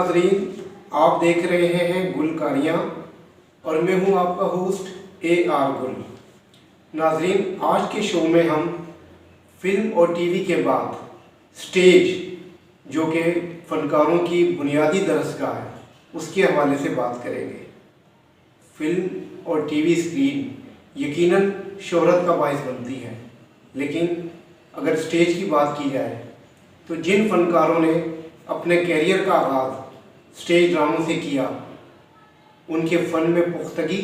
नाजरीन, आप देख रहे हैं गुलकारियाँ और मैं हूं आपका होस्ट AR गुल। नाजरीन, आज के शो में हम फिल्म और टीवी के बाद स्टेज, जो कि फनकारों की बुनियादी दरसगाह है, उसके हवाले से बात करेंगे। फिल्म और टीवी स्क्रीन यकीनन शोहरत का बायस बनती है, लेकिन अगर स्टेज की बात की जाए तो जिन फनकारों ने अपने कैरियर का आगाज़ स्टेज ड्रामों से किया, उनके फ़न में पुख्तगी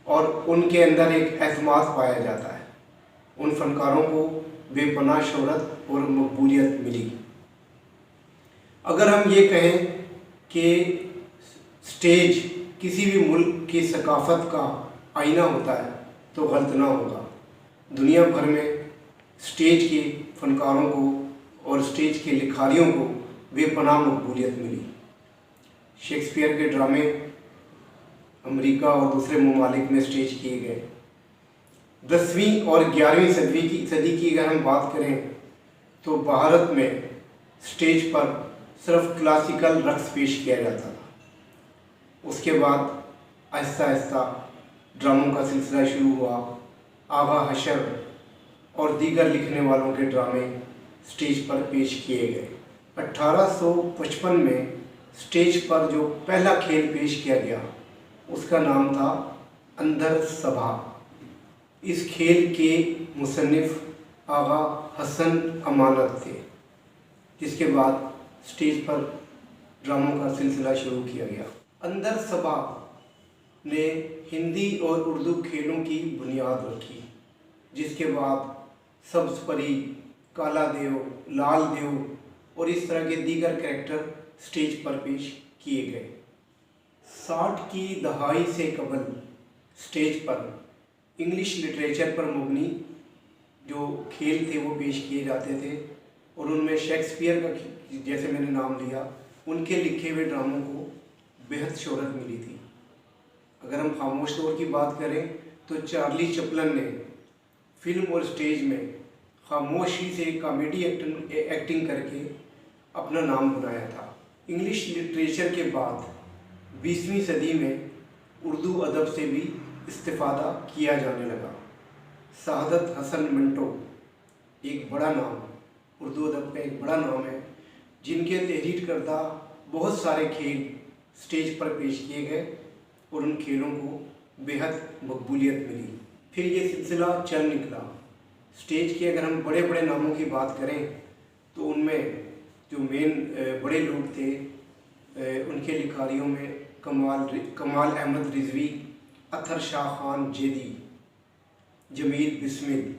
और उनके अंदर एक एतमाद पाया जाता है। उन फनकारों को बेपनाह शोहरत और मकबूलियत मिली। अगर हम ये कहें कि स्टेज किसी भी मुल्क की सकाफ़त का आईना होता है तो गलत ना होगा। दुनिया भर में स्टेज के फनकारों को और स्टेज के लिखारियों को बेपनाह मकबूलियत मिली। शेक्सपियर के ड्रामे अमेरिका और दूसरे ममालिक में स्टेज किए गए। 10वीं और 11वीं सदी की अगर हम बात करें तो भारत में स्टेज पर सिर्फ क्लासिकल रक्स पेश किया जाता था। उसके बाद आहिस्ता आहिस्ता ड्रामों का सिलसिला शुरू हुआ। आगा हशर और दीगर लिखने वालों के ड्रामे स्टेज पर पेश किए गए। 1855 में स्टेज पर जो पहला खेल पेश किया गया उसका नाम था अंदर सभा। इस खेल के मुसन्निफ आगा हसन अमानत थे, जिसके बाद स्टेज पर ड्रामों का सिलसिला शुरू किया गया। अंदर सभा ने हिंदी और उर्दू खेलों की बुनियाद रखी, जिसके बाद सब्ज़ परी, काला देव, लाल देव और इस तरह के दीगर कैरेक्टर स्टेज पर पेश किए गए। 60 की दहाई से कबल स्टेज पर इंग्लिश लिटरेचर पर मबनी जो खेल थे वो पेश किए जाते थे, और उनमें शेक्सपियर का, जैसे मैंने नाम लिया, उनके लिखे हुए ड्रामों को बेहद शोहरत मिली थी। अगर हम खामोश दौर की बात करें तो चार्ली चैपलिन ने फिल्म और स्टेज में खामोशी से कॉमेडी एक्टिंग करके अपना नाम बनाया था। इंग्लिश लिटरेचर के बाद 20वीं सदी में उर्दू अदब से भी इस्तिफ़ादा किया जाने लगा। सआदत हसन मंटो एक बड़ा नाम, उर्दू अदब का एक बड़ा नाम है, जिनके तहरीर करदा बहुत सारे खेल स्टेज पर पेश किए गए और उन खेलों को बेहद मकबूलियत मिली। फिर ये सिलसिला चल निकला। स्टेज के अगर हम बड़े बड़े नामों की बात करें तो उनमें जो मेन बड़े लोग थे, उनके लिखारियों में कमाल अहमद रिजवी, अतर शाह खान जेदी, जमील बिस्मिल,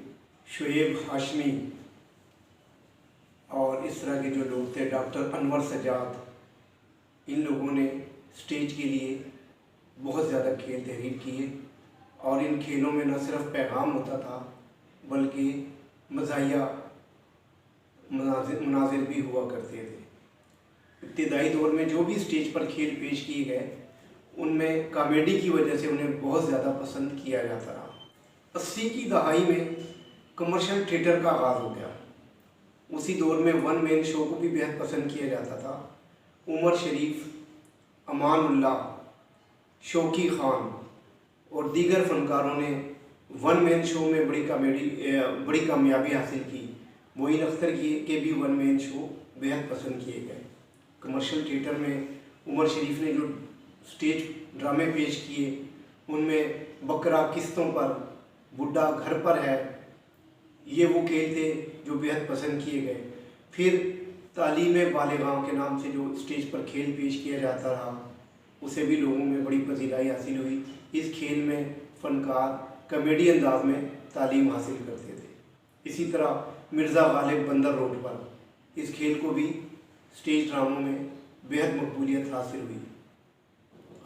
शुएब हाशमी और इस तरह के जो लोग थे, डॉक्टर अनवर सजाद। इन लोगों ने स्टेज के लिए बहुत ज़्यादा खेल तहरीर किए, और इन खेलों में न सिर्फ पैगाम होता था बल्कि मज़ाहिया मनाजिर भी हुआ करते थे। इब्तिदाई दौर में जो भी स्टेज पर खेल पेश किए गए उनमें कॉमेडी की वजह से उन्हें बहुत ज़्यादा पसंद किया जाता रहा। 80 की दहाई में कमर्शियल थिएटर का आगाज़ हो गया। उसी दौर में वन मैन शो को भी बेहद पसंद किया जाता था। उमर शरीफ, अमान उल्लाह, शौकी खान और दीगर फनकारों ने वन मैन शो में बड़ी कामयाबी हासिल की। मोइन अख्तर के भी वन मैन शो बेहद पसंद किए गए। कमर्शियल थिएटर में उमर शरीफ ने जो स्टेज ड्रामे पेश किए उनमें बकरा किस्तों पर, बुढ़ा घर पर है, ये वो खेल थे जो बेहद पसंद किए गए। फिर तालीम बालिगाओं के नाम से जो स्टेज पर खेल पेश किया जाता रहा, उसे भी लोगों में बड़ी पजीराई हासिल हुई। इस खेल में फ़नकार कॉमेडी अंदाज में तालीम हासिल करते थे। इसी तरह मिर्ज़ा गालिब बंदर रोड पर इस खेल को भी स्टेज ड्रामों में बेहद मकबूलियत हासिल हुई।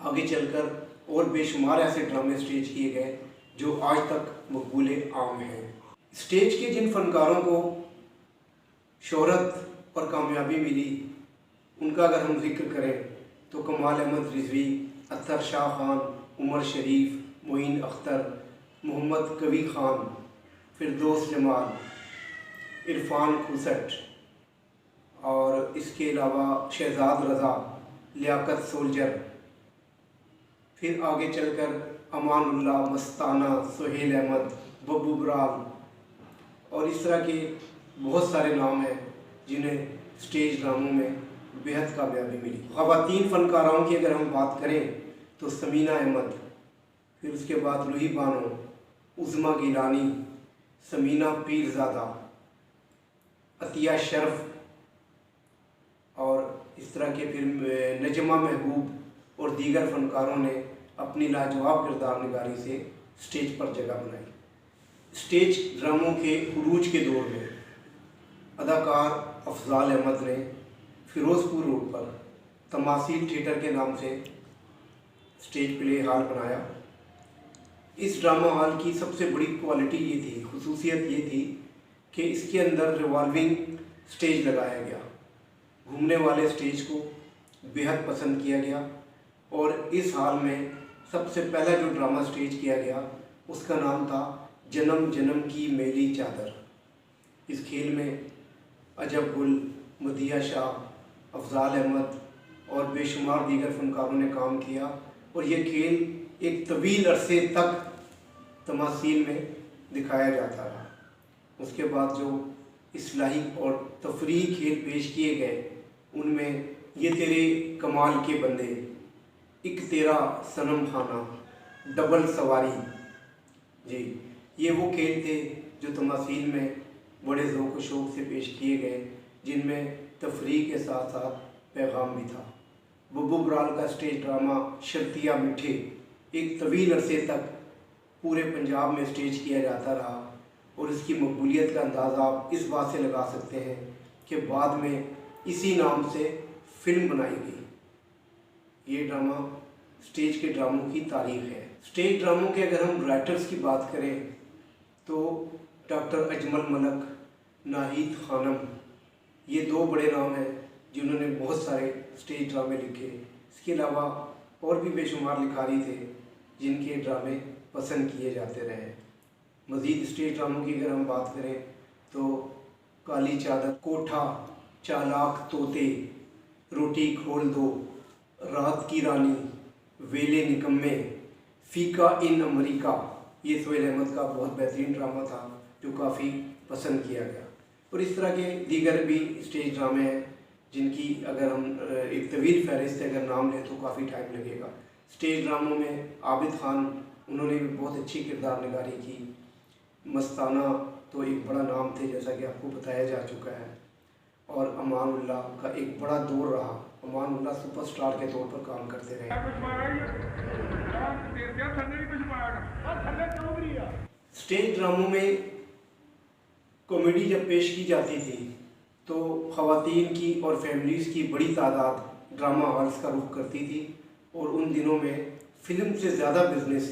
आगे चलकर और बेशुमार ऐसे ड्रामे स्टेज किए गए जो आज तक मकबूल आम हैं। स्टेज के जिन फनकारों को शोहरत और कामयाबी मिली, उनका अगर हम जिक्र करें तो कमाल अहमद रिजवी, अतर शाह खान, उमर शरीफ, मोइन अख्तर, मोहम्मद कवी खान, फिरदौस जमाल, इरफान खुसट और इसके अलावा शहजाद रज़ा लियाकत सोल्जर, फिर आगे चलकर अमानुल्लाह, मस्ताना, सुहेल अहमद, बब्बू बराल और इस तरह के बहुत सारे नाम हैं जिन्हें स्टेज ड्रामों में बेहद कामयाबी मिली। ख़वातीन फ़नकाराओं की अगर हम बात करें तो समीना अहमद, फिर उसके बाद रूही बानो, उज़मा गिलानी, समीना पीरज़ादा, अतिया शर्फ और इस तरह के फिर नजमा महबूब और दीगर फ़नकारों ने अपनी लाजवाब किरदार निगारी से स्टेज पर जगह बनाई। स्टेज ड्रामों के उरूज के दौर में अदाकार अफजाल अहमद ने फ़िरोज़पुर रोड पर तमासील थिएटर के नाम से स्टेज प्ले हॉल बनाया। इस ड्रामा हॉल की सबसे बड़ी क्वालिटी ये थी, खुसूसियत ये थी कि इसके अंदर रिवॉल्विंग स्टेज लगाया गया। घूमने वाले स्टेज को बेहद पसंद किया गया और इस हॉल में सबसे पहला जो ड्रामा स्टेज किया गया उसका नाम था जन्म जन्म की मेली चादर। इस खेल में अजब गुल, मदिया शाह, अफजाल अहमद और बेशुमार दीगर फनकारों ने काम किया और ये खेल एक तवील अरसे तक तमासील में दिखाया जाता रहा। उसके बाद जो इस्लाही और तफरीही खेल पेश किए गए उनमें ये तेरे कमाल के बंदे, एक तेरा सनम खाना, डबल सवारी, जी ये वो खेल थे जो तमासील में बड़े ज़ौक़ व शौक़ से पेश किए गए, जिनमें तफरीह के साथ साथ पैगाम भी था। बब्बू बराल का स्टेज ड्रामा शर्तिया मिठे एक तवील अरसे तक पूरे पंजाब में स्टेज किया जाता रहा और इसकी मकबूलियत का अंदाज़ा आप इस बात से लगा सकते हैं कि बाद में इसी नाम से फ़िल्म बनाई गई। ये ड्रामा स्टेज के ड्रामों की तारीख़ है। स्टेज ड्रामों के अगर हम राइटर्स की बात करें तो डॉक्टर अजमल मलक, नाहिद खानम, ये दो बड़े नाम हैं जिन्होंने बहुत सारे स्टेज ड्रामे लिखे। इसके अलावा और भी बेशुमार लिखारी थे जिनके ड्रामे पसंद किए जाते रहे। मज़ीद स्टेज ड्रामों की अगर हम बात करें तो काली चादर, कोठा, चालाक तोते, रोटी खोल दो, रात की रानी, वेले निकम्मे, फ़ीका इन अमरीका, ये सुहेल अहमद का बहुत बेहतरीन ड्रामा था जो काफ़ी पसंद किया गया। और इस तरह के दीगर भी स्टेज ड्रामे हैं जिनकी अगर हम एक तवील फहरिस्त अगर नाम लें तो काफ़ी टाइम लगेगा। स्टेज ड्रामों में आबिद खान, उन्होंने भी बहुत अच्छी किरदार निगारी की। मस्ताना तो एक बड़ा नाम थे जैसा कि आपको बताया जा चुका है। और अमानुल्लाह का एक बड़ा दौर रहा। अमानुल्लाह सुपरस्टार के तौर पर काम करते रहे। स्टेज ड्रामों में कॉमेडी जब पेश की जाती थी तो ख़वातीन की और फैमिलीज़ की बड़ी तादाद ड्रामा हॉल्स का रुख करती थी और उन दिनों में फ़िल्म से ज़्यादा बिजनेस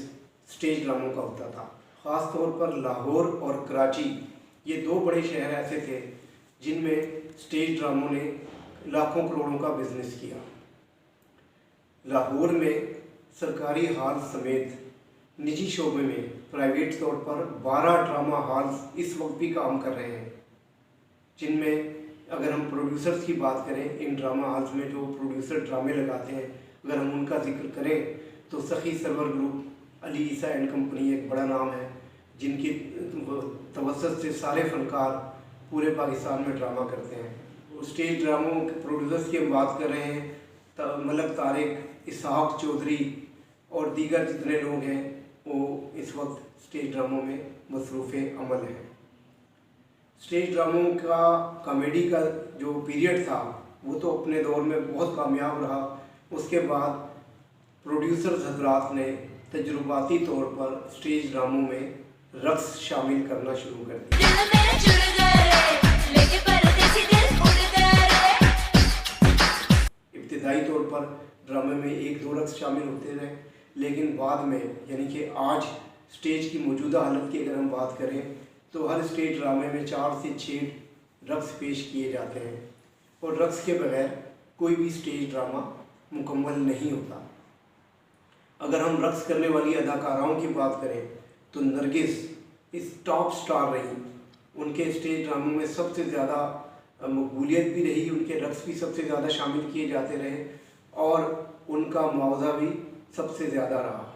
स्टेज ड्रामों का होता था। ख़ास तौर पर लाहौर और कराची, ये दो बड़े शहर ऐसे थे जिनमें स्टेज ड्रामों ने लाखों करोड़ों का बिजनेस किया। लाहौर में सरकारी हॉल समेत निजी शोबे में प्राइवेट तौर पर 12 ड्रामा हॉल्स इस वक्त भी काम कर रहे हैं, जिनमें अगर हम प्रोड्यूसर्स की बात करें, इन ड्रामा हॉल्स में जो प्रोड्यूसर ड्रामे लगाते हैं अगर हम उनका जिक्र करें तो Sakhi Sarwar group, Ali Isa and company एक बड़ा नाम है जिनकी तवज्जुह से सारे फनकार पूरे पाकिस्तान में ड्रामा करते हैं। स्टेज ड्रामों के प्रोड्यूसर्स की हम बात कर रहे हैं मलक तारिक, इसहाक चौधरी और दीगर जितने लोग हैं वो इस वक्त स्टेज ड्रामों में मसरूफ़ अमल हैं। स्टेज ड्रामों का कॉमेडी का जो पीरियड था वो तो अपने दौर में बहुत कामयाब रहा। उसके बाद प्रोड्यूसर्स हजरात ने तजुर्बाती तौर पर स्टेज ड्रामों में रक्स शामिल करना शुरू कर दिया। इब्तिदाई तौर पर ड्रामे में 1-2 रक्स शामिल होते रहे, लेकिन बाद में यानी कि आज स्टेज की मौजूदा हालत की अगर हम बात करें तो हर स्टेज ड्रामे में 4 से 6 रक्स पेश किए जाते हैं और रक्स के बगैर कोई भी स्टेज ड्रामा मुकम्मल नहीं होता। अगर हम रक्स करने वाली अदाकाराओं की बात करें तो नरगिस इस टॉप स्टार रही। उनके स्टेज ड्रामों में सबसे ज़्यादा मकबूलियत भी रही, उनके रक्स भी सबसे ज़्यादा शामिल किए जाते रहे और उनका मुआवजा भी सबसे ज़्यादा रहा।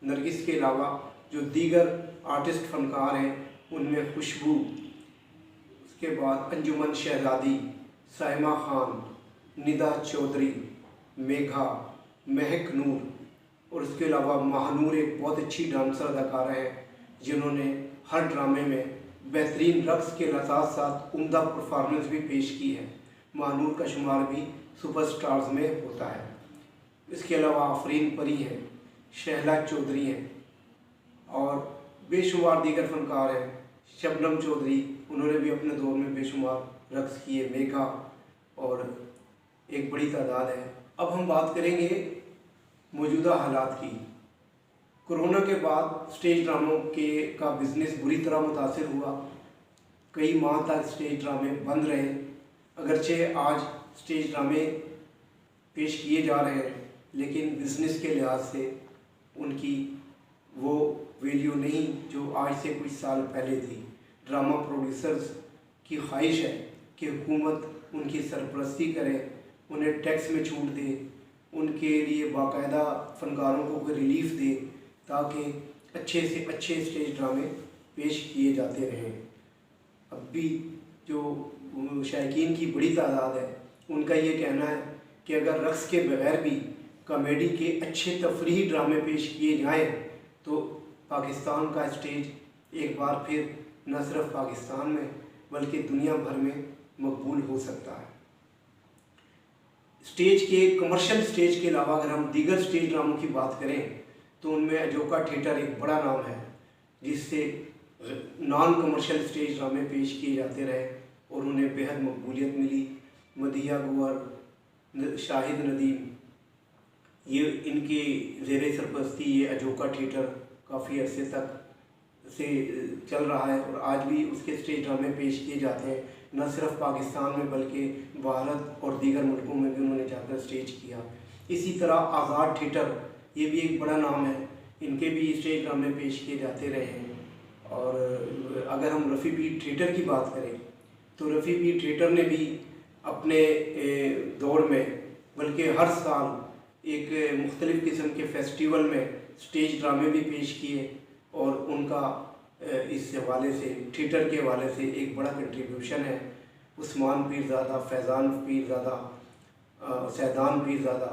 नरगिस के अलावा जो दीगर आर्टिस्ट फनकार हैं उनमें खुशबू, उसके बाद अंजुमन शहजादी, साइमा खान, निदा चौधरी, मेघा, महक नूर और उसके अलावा महानूर एक बहुत अच्छी डांसर अदाकारा है जिन्होंने हर ड्रामे में बेहतरीन रक्स के साथ साथ उम्दा परफॉर्मेंस भी पेश की है। महानूर का शुमार भी सुपरस्टार्स में होता है। इसके अलावा आफरीन परी हैं, शहला चौधरी हैं और बेशुमार दीगर फनकार हैं। शबनम चौधरी, उन्होंने भी अपने दौर में बेशुमार रक्स किए। मेघा और एक बड़ी तादाद है। अब हम बात करेंगे मौजूदा हालात की। कोरोना के बाद स्टेज ड्रामों का बिज़नेस बुरी तरह मुतासिर हुआ। कई माह तक स्टेज ड्रामे बंद रहे। अगरचे आज स्टेज ड्रामे पेश किए जा रहे हैं लेकिन बिज़नेस के लिहाज से उनकी वो वैल्यू नहीं जो आज से कुछ साल पहले थी। ड्रामा प्रोड्यूसर्स की ख्वाहिश है कि हुकूमत उनकी सरपरस्ती करे, उन्हें टैक्स में छूट दे, उनके लिए बाकायदा फ़नकारों को कोई रिलीफ दे ताकि अच्छे से अच्छे स्टेज ड्रामे पेश किए जाते रहें। अब भी जो शायकीन की बड़ी तादाद है उनका ये कहना है कि अगर रक्स के बगैर भी कॉमेडी के अच्छे तफरीही ड्रामे पेश किए जाएँ तो पाकिस्तान का स्टेज एक बार फिर न सिर्फ पाकिस्तान में बल्कि दुनिया भर में मकबूल हो सकता है। स्टेज के कमर्शियल स्टेज के अलावा अगर हम दीगर स्टेज ड्रामों की बात करें तो उनमें अजोका थिएटर एक बड़ा नाम है जिससे नॉन कमर्शियल स्टेज ड्रामे पेश किए जाते रहे और उन्हें बेहद मकबूलियत मिली। मदिया गुवर, शाहिद नदीम, ये इनके ज़ेर सरपरस्ती ये अजोका थिएटर काफ़ी अरसे तक से चल रहा है और आज भी उसके स्टेज ड्रामे पेश किए जाते हैं। न सिर्फ पाकिस्तान में बल्कि भारत और दीगर मुल्कों में भी उन्होंने जाकर स्टेज किया। इसी तरह आज़ाद थिएटर, ये भी एक बड़ा नाम है, इनके भी स्टेज ड्रामे पेश किए जाते रहे हैं। और अगर हम रफ़ी पीर थिएटर की बात करें तो रफ़ी पीर थिएटर ने भी अपने दौर में बल्कि हर साल एक मुख्तलिफ़ किस्म के फेस्टिवल में स्टेज ड्रामे भी पेश किए और उनका इस हवाले से थिएटर के हवाले से एक बड़ा कंट्रीब्यूशन है। उस्मान पीरज़ादा, फैज़ान पीरज़ादा, सैदान पीरज़ादा,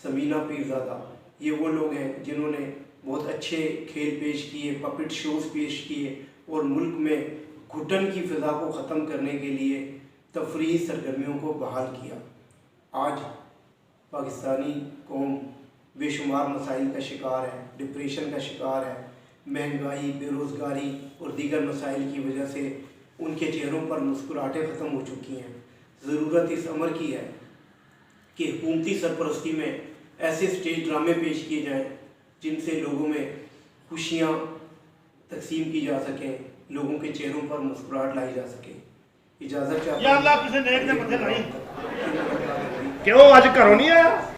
समीना पीरज़ादा, ये वो लोग हैं जिन्होंने बहुत अच्छे खेल पेश किए, पपेट शोज़ पेश किए और मुल्क में घुटन की फ़िज़ा को ख़त्म करने के लिए तफरीही सरगर्मियों को बहाल किया। आज पाकिस्तानी कौम बेशुमार मसाइल का शिकार है, डिप्रेशन का शिकार है। महंगाई, बेरोज़गारी और दीगर मसाइल की वजह से उनके चेहरों पर मुस्कुराहटें ख़त्म हो चुकी हैं। ज़रूरत इस अमर की है कि हुकूमती सरपरस्ती में ऐसे स्टेज ड्रामे पेश किए जाएं जिनसे लोगों में खुशियाँ तकसीम की जा सकें, लोगों के चेहरों पर मुस्कुराहट लाई जा सके। इजाज़त चाहता हूं। क्यों आज घरों नहीं आया?